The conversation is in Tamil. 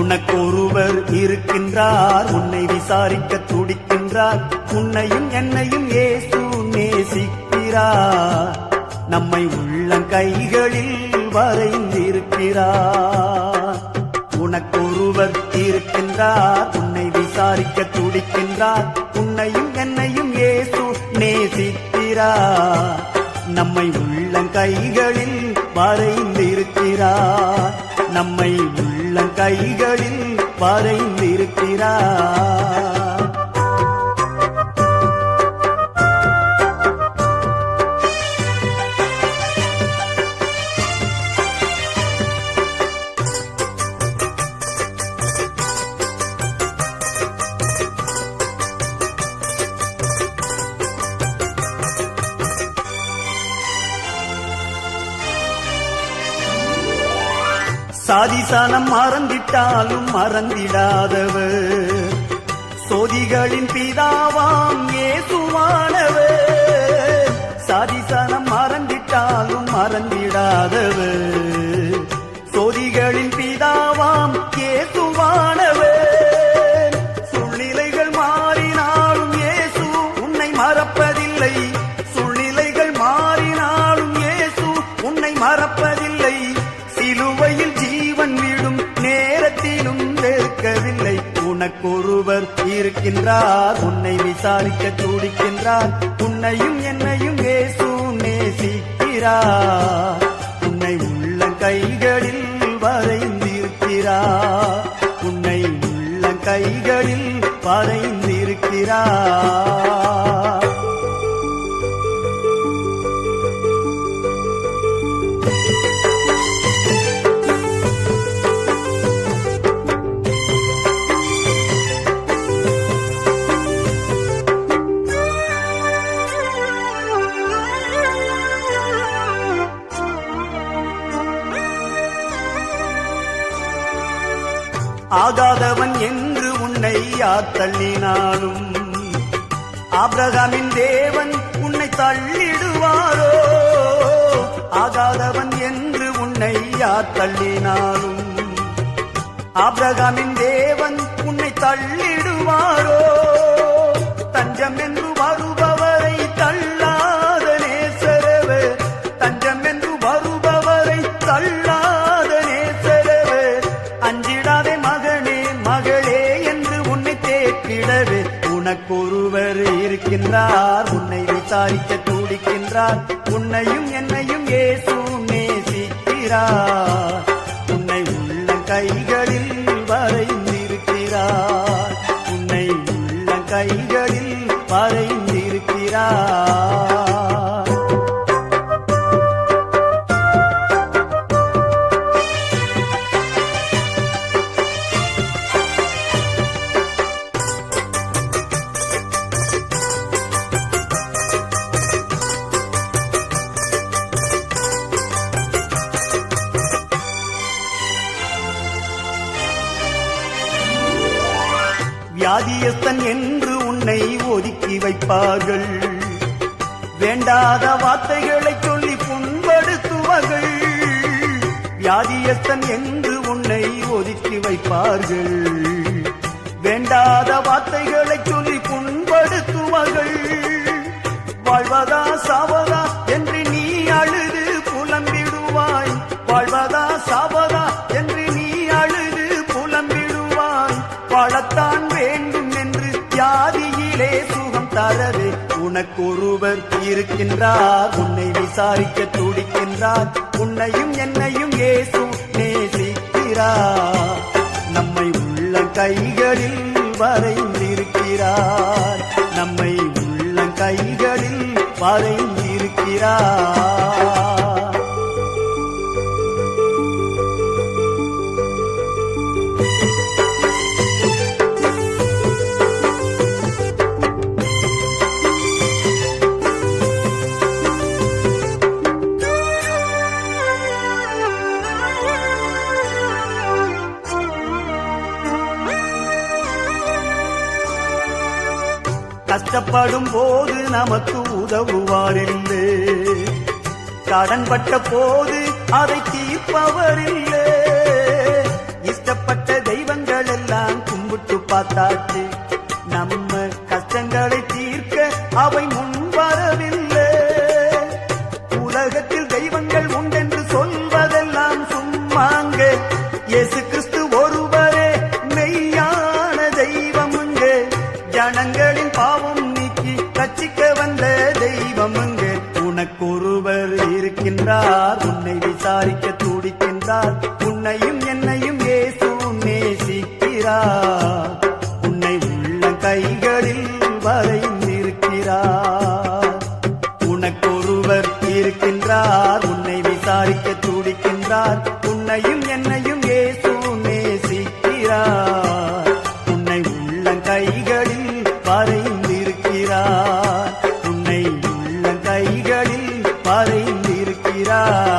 உனக்கொருவர் இருக்கின்றார், உன்னை விசாரிக்க துடிக்கின்றார். உன்னையும் என்னையும் இயேசு நேசிக்கிறார். நம்மை உள்ளங்கைகளில் வரைந்திருக்கிறார். உனக்கொருவர் இருக்கின்றார், உன்னை விசாரிக்க துடிக்கின்றார். உன்னையும் என்னையும் இயேசு நேசிக்கிறார். நம்மை உள்ளங்கைகளில் வரைந்திருக்கிறார். நம்மை உள்ளங்கைகளில் வரைந்திருக்கிறார். சாதிசனம் மறந்திட்டாலும் மறந்திடாதவர், சோதிகளின் பிதாவாம் இயேசுவானவர். சாதிசனம் மறந்திட்டாலும் மறந்திடாதவர், சோதிகளின் பிதாவாம் இயேசுவானவர். சூழ்நிலைகள் மாறினாலும் இயேசு உன்னை மறப்பதில்லை. சூழ்நிலைகள் மாறினாலும் இயேசு உன்னை மறப்பதில்லை. சிலுவையில் ஜீவன் விடும் நேரத்திலும் வெறுக்கவில்லை. உனக்கொருவர் இருக்கின்றார், உன்னை விசாரிக்க துடிக்கின்றார். உன்னையும் என்னையும் இயேசு நேசிக்கிறார். உன்னை உள்ளங்கைகளில் வரைந்திருக்கிறார். உன்னை உள்ளங்கைகளில் வரைந்திருக்கிறார். ஆகாதவன் என்று உன்னை யார் தள்ளினாலும் ஆபிரகாமின் தேவன் உன்னை தள்ளிடுவாரோ? ஆகாதவன் என்று உன்னை யார் தள்ளினாலும் ஆபிரகாமின் தேவன் உன்னை தள்ளிடுவாரோ? தஞ்சம் என்று வருபவரை தள்ளாத நேசரவர், தஞ்சம் என்று வருபவரை தள்ளாத நேசரவர். அஞ்சிடாதே மகனே மகளே என்று உன்னை தேற்றிடவே உனக்கொருவர் இருக்கின்றார். உன்னை விசாரிக்க துடிக்கின்றார். உன்னையும் என்னையும் இயேசு நேசிக்கிறார். உன்னை உள்ளங்கைகளில் வரைந்திருக்கிறார். உன்னை உள்ளங்கைகளில் வரைந்திருக்கிறார். வியாதியஸ்தன் என்று உன்னை ஒதுக்கி வைப்பார்கள். வேண்டாத வார்த்தைகளை சொல்லி புண்படுத்துவார்கள். வியாதியஸ்தன் என்று உன்னை ஒதுக்கி வைப்பார்கள். வேண்டாத வார்த்தைகளை சொல்லி புண்படுத்துவார்கள். வாழ்வதா சாவதா என்று நீ அழுது புலம்பிடுவாய். வாழ்வதா சாவதா என்று நீ அழுது புலம்பிடுவாய். வாழத்தான் வேண்டும் என்று வியாதியிலே சுகம் தரவே உனக்கொருவர் இருக்கின்றார். உன்னை விசாரிக்க துடிக்கின்றார். உன்னையும் என்னையும் இயேசு நேசிக்கிறார். நம்மை உள்ளங்கைகளில் வரைந்திருக்கிறார். நம்மை உள்ளங்கைகளில் வரைந்திருக்கிறார். கஷ்டப்படும் போது நமக்கு உதவுவாரில்லை. கடன்பட்ட போது அதை தீர்ப்பவரில்லை. இஷ்டப்பட்ட தெய்வ பார்த்தாச்சு. நம்ம கஷ்டங்களை தீர்க்க அவை முன் வரவில்லை. உலகத்தில் தெய்வங்கள் உண்டென்று சொல்வதெல்லாம் சும்மாங்க. இயேசு கிறிஸ்து ஒருவரே மெய்யான தெய்வமுங்க. ஜனங்களின் பாவம் நீக்கி ரட்சிக்க வந்த தெய்வமுங்க. உனக்கொருவர் இருக்கின்றார், உன்னை விசாரிக்க துடிக்கின்றார். உன்னையும் என்னையும் இயேசு நேசிக்கிறார். உன்னை உள்ள கைகளில் வரைந்திருக்கிறார். உனக்கொருவர் இருக்கின்றார், உன்னை விசாரிக்க துடிக்கின்றார். உன்னையும் என்னையும் இயேசு நேசிக்கிறார். உன்னை உள்ள கைகளில் வரைந்திருக்கிறார். உன்னை உள்ள கைகளில் வரைந்திருக்கிறார்.